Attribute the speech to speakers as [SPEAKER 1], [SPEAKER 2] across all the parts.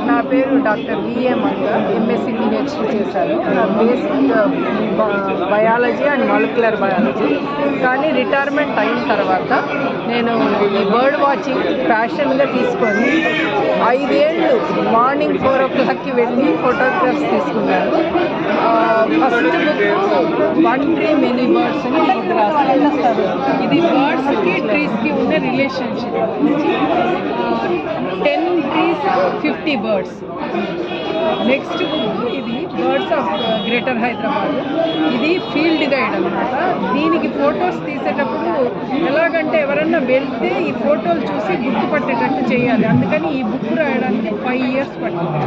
[SPEAKER 1] నా పేరు doctor VA Manga, MSc PhD చేశాను. నా basic biology and molecular biology. కానీ రిటైర్మెంట్ అయిన తర్వాత నేను ఈ బర్డ్ వాచింగ్ ప్యాషన్గా తీసుకొని 5 ఏళ్ళు మార్నింగ్ 4 o'clockకి వెళ్ళి ఫోటోగ్రాఫ్స్ తీసుకున్నాను. First book 1 Tree Many Birds అని బుక్ రాశాను.
[SPEAKER 2] ఇది బర్డ్స్కి ట్రీస్కి ఉన్న relationship. 10 trees 50 birds. Next book ఇది బర్డ్స్ ఆఫ్ గ్రేటర్ హైదరాబాద్. ఇది ఫీల్డ్ గైడ్ అనమాట. దీనికి ఫొటోస్ తీసేటప్పుడు ఎలాగంటే ఎవరన్నా వెళ్తే ఈ ఫోటోలు చూసి గుర్తుపట్టేటట్టు చేయాలి. అందుకని ఈ బుక్ రాయడానికి 5 years పట్టింది.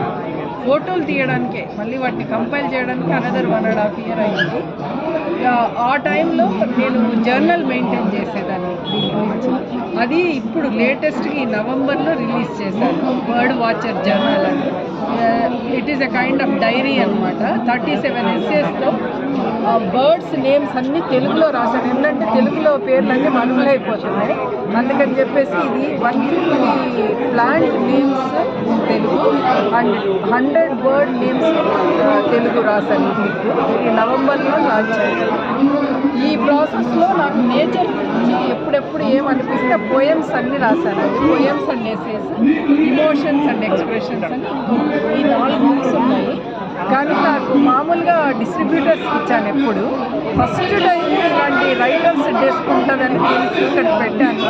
[SPEAKER 2] ఫోటోలు తీయడానికే, మళ్ళీ వాటిని కంపైల్ చేయడానికి అనదర్ 1.5 year అయింది. ఆ టైంలో నేను జర్నల్ మెయింటైన్ చేసేదాన్ని దీని గురించి. అది ఇప్పుడు లేటెస్ట్గా నవంబర్లో రిలీజ్ చేశాను, బర్డ్ వాచర్ జర్నల్ అని. It is a kind of diary అనమాట. 37 essaysతో బర్డ్స్ నేమ్స్ అన్నీ తెలుగులో రాశాను. ఏంటంటే తెలుగులో పేర్లన్నీ మనుగులైపోతున్నాయి. అందుకని చెప్పేసి ఇది 150 plant names Telugu and 100 bird names Telugu రాశాను. ఇది నవంబర్లో లాంచ్ అయింది. ఈ ప్రాసెస్లో నాకు నేచర్ గురించి ఎప్పుడెప్పుడు ఏమనిపిస్తే పోయమ్స్ అన్నీ రాశాను. Poems and essays, emotions and expressions అని ఈ 4 బుక్స్ ఉన్నాయి. కానీ నాకు మామూలుగా డిస్ట్రిబ్యూటర్స్కి ఇచ్చాను. ఎప్పుడు ఫస్ట్ టైం ఇలాంటి రైటర్స్ డెస్క్ ఉంటుందని తెలిసి ఇక్కడ పెట్టాను.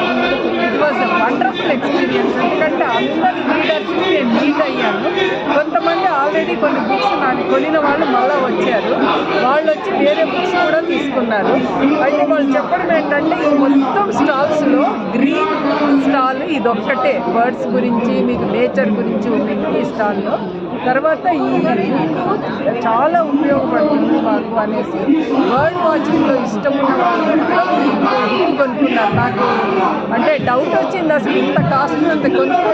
[SPEAKER 2] It was a wonderful experience. ఎందుకంటే అందరి రీడర్స్ని నేను మీట్ అయ్యాను. కొంతమంది ఆల్రెడీ కొన్ని బుక్స్ నాకు కొనిన వాళ్ళు మళ్ళీ వచ్చారు. వాళ్ళు వచ్చి వేరే బుక్స్ కూడా తీసుకున్నారు. అయితే వాళ్ళు చెప్పడం ఏంటంటే ఈ మొత్తం స్టాల్స్లో గ్రీన్ స్టాల్ ఇదొక్కటే బర్డ్స్ గురించి, మీకు నేచర్ గురించి ఉంది ఈ స్టాల్లో. తర్వాత ఈ బుక్ చాలా ఉపయోగపడుతుంది మాకు అనేసి బర్డ్ వాచింగ్లో ఇష్టం ఉన్న వాళ్ళు ఈ బుక్ కొనుక్కున్నారు. నాకు అంటే డౌట్ వచ్చింది, అసలు ఇంత కాస్ట్ అంత కొనుక్కో